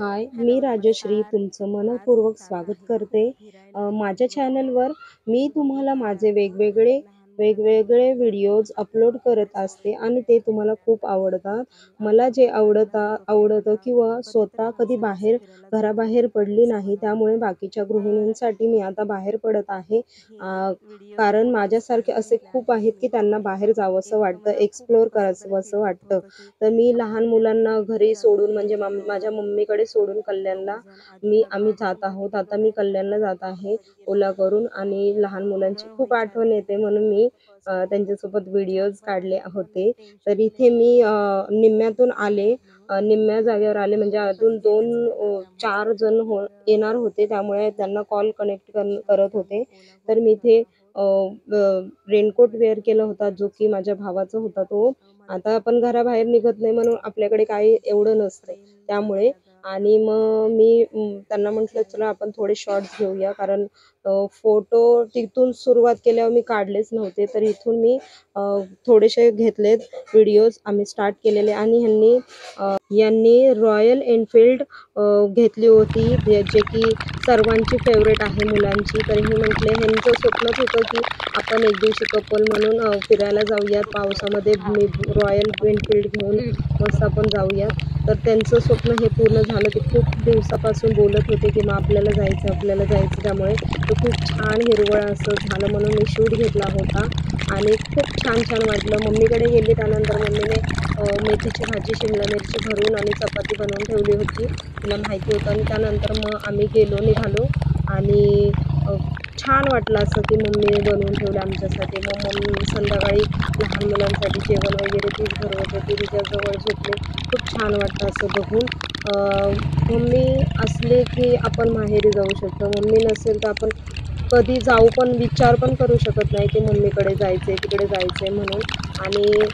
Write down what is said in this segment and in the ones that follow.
हाय, मी राजश्री तुमचं मनःपूर्वक स्वागत करते. माझ्या चॅनलवर मी तुम्हाला माझे वेगवेगळे व्हिडिओज अपलोड करत असते आणि ते तुम्हाला खूप आवडतात. मला जे आवडतं किंवा स्वतः कधी घराबाहेर पडली नाही, त्यामुळे बाकीच्या गृहिणींसाठी मी आता बाहेर पडत आहे. कारण माझ्यासारखे असे खूप आहेत, की त्यांना बाहेर जावंसं वाटतं, एक्सप्लोर करावंसं वाटतं. तर मी लहान मुलांना घरी सोडून म्हणजे माझ्या मम्मीकडे सोडून कल्याणला आम्ही जात आहोत. आता मी कल्याणला जात आहे ओला करून आणि लहान मुलांची खूप आठवण येते म्हणून मी त्यांच्यासोबत व्हिडिओज काढले होते. तर इथे मी निम्म्यातून आले. निम्म्या जागेवर आले म्हणजे अजून 4 जण येणार होते. त्यामुळे त्यांना कॉल कनेक्ट करत होते. तर मी इथे रेनकोट वेअर केला होता, जो की माझ्या भावाचा होता तो. आता आपण घराबाहेर निघत नाही म्हणून आपल्याकडे काही एवढं नसतं. त्यामुळे आणि मग मी त्यांना म्हटलं, "चला आपण थोडे शॉट्स घेऊया." कारण फोटो तिथून सुरुवात केल्यावर मी काढलेच नव्हते. तर इथून मी थोडेसे घेतलेत व्हिडिओज आम्ही स्टार्ट केलेले आणि यांनी रॉयल एनफील्ड घेतली होती, जे की सर्वांची फेव्हरेट आहे मुलांची. तर हे म्हटले ह्यांचं स्वप्नच होतं, की आपण एक दिवशी कपल म्हणून फिरायला जाऊयात पावसामध्ये. मी रॉयल एनफील्ड घेऊन मस्त आपण जाऊयात. तर त्यांचं स्वप्न हे पूर्ण झालं. ते खूप दिवसापासून बोलत होते, की मग आपल्याला जायचं. त्यामुळे ते खूप छान हिरवळ असं झालं म्हणून मी शूट घेतला होता आणि खूप छान वाटलं. मम्मीकडे गेली त्यानंतर मम्मीने मेथीची भाजी, शिमला मिरची भरून आणि चपाती बनवून ठेवली होती. तिला माहिती होतं आणि त्यानंतर मग आम्ही निघालो आणि छान वाटलं असं, की मम्मीने बनवून ठेवलं आमच्यासाठी. मग मम्मी संध्याकाळी लहान मुलांसाठी जेवण वगैरे तीच भरवत होती. तिच्याजवळ झोपले. खूप छान वाटतं असं बघून. मम्मी असले, की आपण माहेरी जाऊ शकतो. मम्मी नसेल तर आपण कधी विचार पण करू शकत नाही, की मम्मीकडे जायचंय, तिकडे जायचंय म्हणून. आणि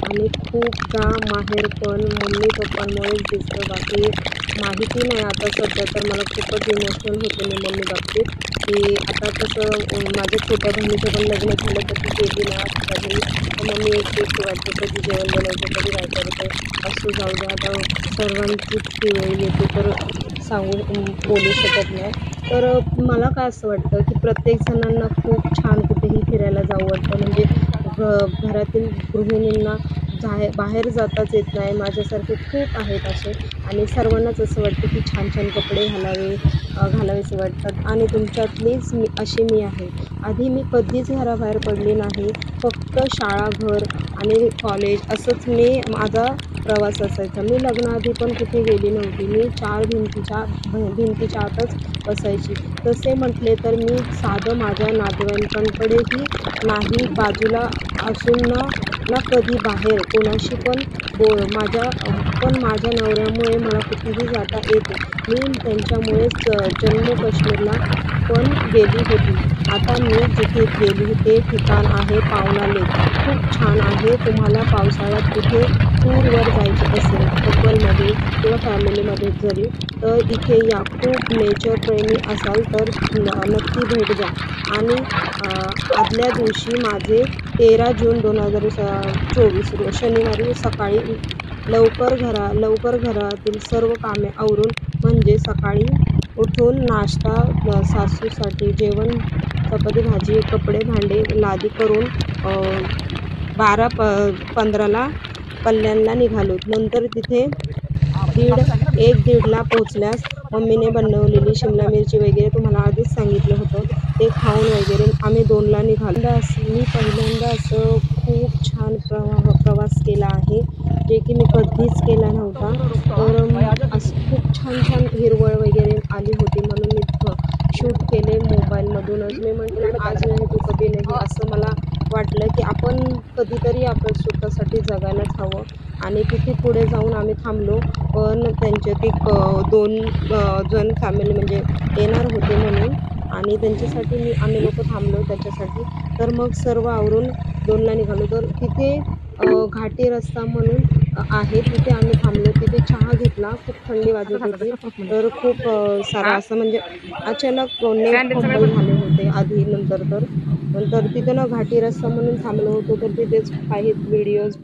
आणि खूपदा माहेरपण मम्मी-पप्पांमुळेच दिसतं. बाकी माहिती नाही आता सध्या तर मला खूपच इमोशनल होते मी मम्मी बाबतीत, की आता कसं माझ्या छोट्या बहिणीचं पण लग्न झालं तर ती गेली ना तिच्या घरी. तर मम्मी एकटी वाटते, कधी जेवण बनवते, कधी काय करते. असू जाऊ द्या आता सर्वांचीच ती वेळ येते तर बोलू शकत नाही. तर मला काय असं वाटतं, की प्रत्येक जणांना खूप छान कुठेही फिरायला जावं वाटतं. म्हणजे घरातील गृहिणींना बाहेर जाताच येत नाही. माझ्यासारखे खूप आहेत असे आणि सर्वांनाच असं वाटतं, की छान कपडे घालावेसे वाटतात आणि तुमच्यातलीच मी आहे. आधी मी कधीच घराबाहेर पडली नाही. फक्त शाळा, घर आणि कॉलेज असंच माझा प्रवास असायचा. मी लग्नाआधी पण कुठे गेली नव्हती. मी 4 भिंतीच्या आतच बसायची. तसे म्हटले तर मी साधं माझ्या नातेवाईकांकडेही नाही बाजूला असून ना कधी बाहेर कोणाशी पण माझ्या नवऱ्यामुळे मला कुठेही जाता येते. मी त्यांच्यामुळेच जम्मू काश्मीरला पण गेली होती. आता मी जिथे गेली ते ठिकाण आहे पावना लेक. खूप छान आहे. तुम्हाला पावसाळ्यात कुठे टूरवर जायचे असेल कपलमध्ये किंवा फॅमिलीमध्ये जरी, तर इथे या. खूप नेचरप्रेमी असाल तर नक्की भेट द्या. आणि आदल्या दिवशी माझे 13 जून 2024 शनिवारी सकाळी लवकर घरातील सर्व कामे आवरून म्हणजे सकाळी उठून नाश्ता, सासूसाठी जेवण, चपाती भाजी, कपडे भांडे लादी करून 12:15ला कल्याणला निघालो. नंतर तिथे 1:30ला पोहोचल्यास मम्मीने बनवलेली शिमला मिरची वगैरे तुम्हाला आधीच सांगितलं होतं. ते खाऊन वगैरे आम्ही 2ला निघालो. मी पहिल्यांदा असं खूप छान प्रवास केला आहे, जे की मी कधीच केला नव्हता. तर असं खूप छान हिरवळ वगैरे आली होती म्हणून मी शूट केले मोबाईलमधूनच. मी म्हटलं, "आज नाही तो कभी नहीं." असं मला वाटलं, की आपण कधीतरी आपण स्वतःसाठी जगायलाच हवं. आणि तिथे पुढे जाऊन आम्ही थांबलो. पण त्यांच्यात एक 2 जण फॅमिली म्हणजे येणार होते म्हणून आणि त्यांच्यासाठी आम्ही लोकं थांबलो त्याच्यासाठी. तर मग सर्व आवरून 2ला निघालो. तर तिथे घाटी रस्ता म्हणून आहे. तिथे आम्ही थांबलो. तिथे चहा घेतला. खूप थंडी वाजत होती. तर खूप सारा असं म्हणजे अचानक नेट फंबल झाले होते आधी नंतर तिथे ना घाटी रस्ता म्हणून थांबलो होतो. तर तिथेच काही व्हिडिओज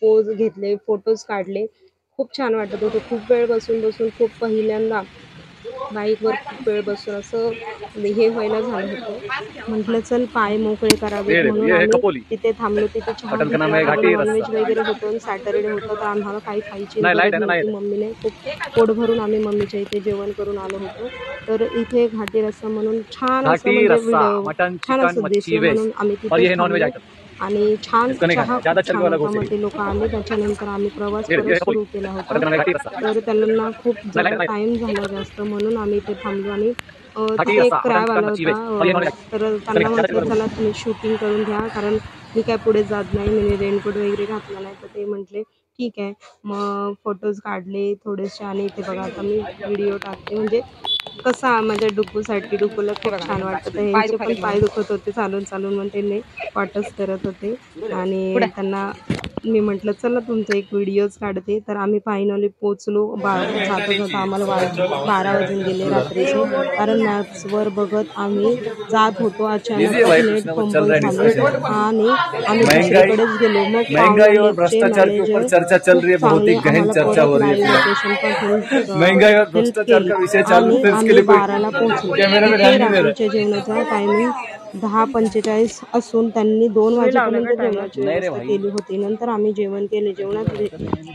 पोज घेतले, फोटोज काढले. खूप छान वाटत होतं. खूप वेळ बसून बसून खूप पहिल्यांदा बाईकवर खूप वेळ बसून असं हे व्हायला झालं होतं. म्हटलं चल पाय मोकळे करावेत म्हणून आम्ही तिथे थांबलो. तिथे चहा घेतला. कारण नॉनव्हेज वगैरे होतं आणि सॅटर्डे होतं तर आम्हाला काही खायची गरज नव्हती. मम्मीने खूप पोट भरून आम्ही मम्मीच्या इथे जेवण करून आलो होतो. तर इथे घाटी रस्सा म्हणून छान असं म्हणजे छान असं दिसलं म्हणून आम्ही तिथे थांबलो आणि छान चहा खूप छान होता. मग ते लोक आले त्याच्यानंतर आम्ही प्रवास परत सुरू केला होता. तर त्यांना खूप टाइम झाला जास्त म्हणून आम्ही इथे थांबलो आणि तिथे एक क्रॅब आला होता. तर त्यांना म्हटलं चला तुम्ही शूटिंग करून घ्या कारण मी काय पुढे जात नाही. मी रेनकोट वगैरे घातला नाही. तर ते म्हटले ठीक आहे. मग फोटोज काढले थोडेसे आणि इथे बघा आता मी व्हिडिओ टाकते. म्हणजे कसा माझ्या डुग्गूसाठी डुग्गूला खूप छान वाटतं. तर ह्यांचे पण पाय दुखत होते चालून चालून मग त्यांनी वाटच करत होते आणि त्यांना मी म्हटलं चला तुमचा एक व्हिडिओज काढते. तर आम्ही फायनली पोचलो. जाता जाता आम्हाला 12 वाजून गेले रात्रीचे. कारण मॅप्सवर बघत आम्ही जात होतो. अचानकच नेट फंबल झाले आणि आम्ही दुसरीकडेच गेलो. मग महंगाई और पावनलेकचे भ्रष्टाचार के ऊपर मॅनेजर चर्चा चल खूप रही है, बहुत ही चांगले गहन आम्हाला चर्चा हो परत रही लाईव्ह है। लोकेशन पाठवून महंगाई और हेल्प भ्रष्टाचार केली का विषय चालू आणि है, इसके आम्ही लिए कोई 12ला पोहोचलो. कैमरा में ध्यान इथे नहीं दे रात्रीच्या जेवणाचा टायमिंग 10:45 असून त्यांनी 2 वाजेपर्यंत जेवणाची व्यवस्था केली होती. नंतर आम्ही जेवण केले. जेवणात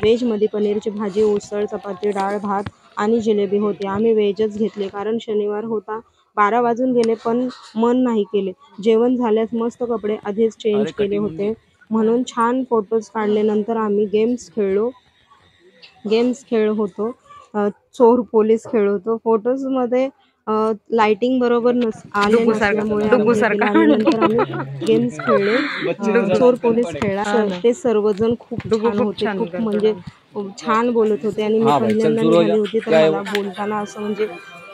व्हेजमध्ये पनीरची भाजी, उसळ, चपाती, डाळ, भात आणि जिलेबी होती. आम्ही व्हेजच घेतले कारण शनिवार होता. 12 वाजून गेले पण मन नाही केले. जेवण झाल्यास मस्त कपडे आधीच चेंज केले होते म्हणून छान फोटोज काढले. नंतर आम्ही गेम्स खेळ होतो. चोर पोलीस खेळ होतो. फोटोजमध्ये लाइटिंग बरोबर आले नसल्यामुळे आम्ही हे केलं आणि नंतर आम्ही गेम्स खेळले. चोर पोलीस खेळला. ते सर्वजण खूप छान होते. खूप म्हणजे छान बोलत होते आणि मी पहिल्यांदा निघाली होती तर मला बोलताना असं म्हणजे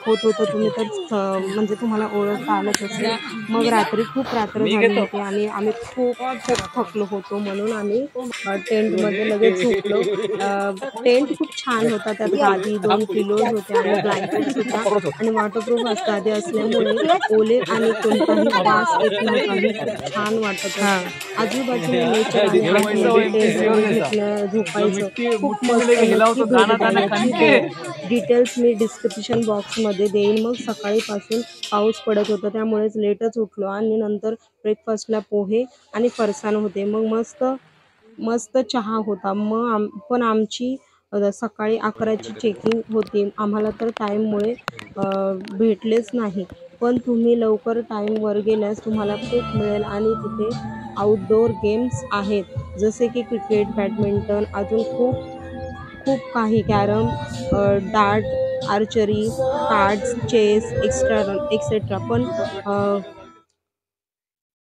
होत होतं. तुम्ही तर म्हणजे तुम्हाला ओळखता आलंच असेल. मग रात्री खूप रात्र झाली होती आणि आम्ही खूप खूप थकलो होतो म्हणून आम्ही टेंटमध्ये लगेच झोपलो. टेंट खूप छान होता. त्यात गादी, 2 पिलोज होते आणि ब्लँकेट्स होता आणि वॉटरप्रूफ गादी असल्यामुळे ओले आणि कोणताही वास येत नव्हता. हे खूप छान वाटत होतं. आजूबाजूला नेचर आणि आतमध्ये टेंटमध्ये झोपायचं खूप मस्त. नक्की भेट द्या. याची डिटेल्स मी डिस्क्रिप्शन बॉक्समध्ये देईन. मग सकाळीपासून पाऊस पडत होता त्यामुळेच लेटच उठलो आणि नंतर ब्रेकफास्टला पोहे आणि फरसाण होते. मग मस्त मस्त चहा होता. मग पण आमची सकाळी 11ची चेकिंग होती. आम्हाला तर टाईममुळे भेटलेच नाही. पण तुम्ही लवकर टाईमवर गेल्यास तुम्हाला खूप मिळेल आणि तिथे आउटडोअर गेम्स आहेत. जसे की क्रिकेट, बॅडमिंटन अजून खूप खूप काही carrom, dart, archery, cards, chess etcetera. पण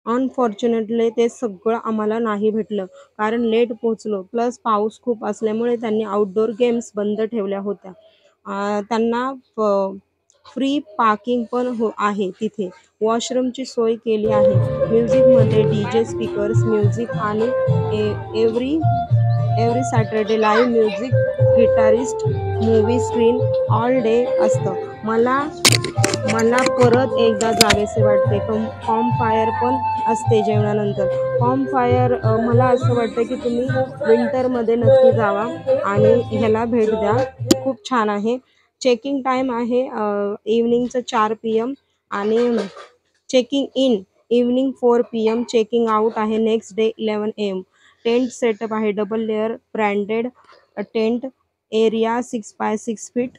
अनफॉर्च्युनेटली ते सगळं आम्हाला नाही भेटलं. कारण लेट पोहोचलो प्लस पाऊस खूप असल्यामुळे त्यांनी आउटडोअर गेम्स बंद ठेवल्या होत्या. त्यांना फ्री पार्किंग पण आहे तिथे. वॉशरूमची सोय केली आहे. म्युझिकमध्ये DJ स्पीकर्स, म्युझिक आणि every Saturday live music, guitarist, movie screen all day असतं. मला परत एकदा जावेसे वाटते. फायर पण असते जेवणानंतर. फायर मला असं वाटतं की तुम्ही विंटरमध्ये नक्की जावा आणि ह्याला भेट द्या. खूप छान आहे. चेकिंग टाईम आहे इव्हनिंगचं 4 PM आणि checking in evening 4 PM. Checking out आहे next day 11 AM. Tent setup आहे double layer branded tent area 6 by 6 feet.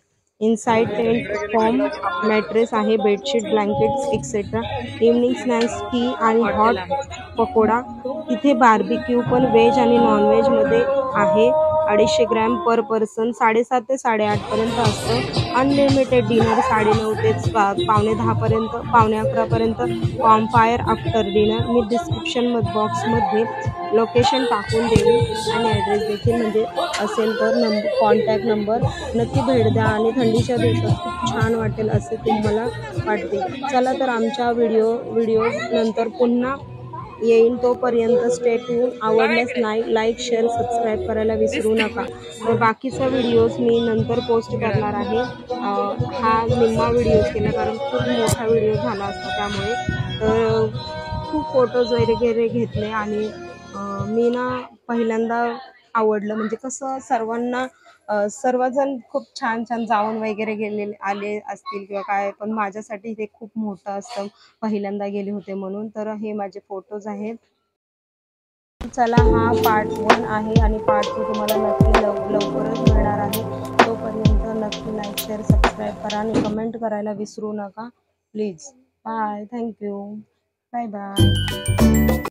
Inside tent foam mattress आहे, bedsheet, blankets etcetera. Evening snacks tea आणि hot pakoda. तिथे barbecue पण veg आणि नॉनव्हेजमध्ये आहे. 250 gram per person. 7:30 ते 8:30 पर्यंत असतं. अनलिमिटेड डिनर 9:30 ते पावणे 10 पर्यंत, पावणे 11 पर्यंत. Fire after dinner. मी डिस्क्रिप्शन बॉक्समध्ये लोकेशन टाकून देईन आणि ॲड्रेस देखील म्हणजे असेल तर कॉन्टॅक्ट नंबर. नक्की भेट द्या आणि थंडीच्या दिवसात खूप छान वाटेल असे तुम्हाला वाटते. चला तर आमच्या व्हिडिओज नंतर पुन्हा येईन. तोपर्यंत स्टे ट्यून. आवडल्यास लाईक, शेअर, सबस्क्राईब करायला विसरू नका. तर बाकीचा व्हिडिओज मी नंतर पोस्ट करणार आहे. हा निम्मा व्हिडिओज केला कारण खूप मोठा व्हिडिओ झाला असता त्यामुळे. तर खूप फोटोज वगैरे घेतले आणि मी ना पहिल्यांदा आवडलं. म्हणजे कसं सर्वांना सर्वजण खूप छान छान जाऊन वगैरे गेलेले आले असतील किंवा काय, पण माझ्यासाठी ते खूप मोठं असतं. पहिल्यांदा गेले होते म्हणून. तर हे माझे फोटोज आहेत. चला, हा पार्ट 1 आहे आणि पार्ट 2 तुम्हाला नक्की लवकरच मिळणार आहे. तोपर्यंत नक्की लाईक, शेअर, सबस्क्राईब करा आणि कमेंट करायला विसरू नका please. Bye. Thank you. Bye bye.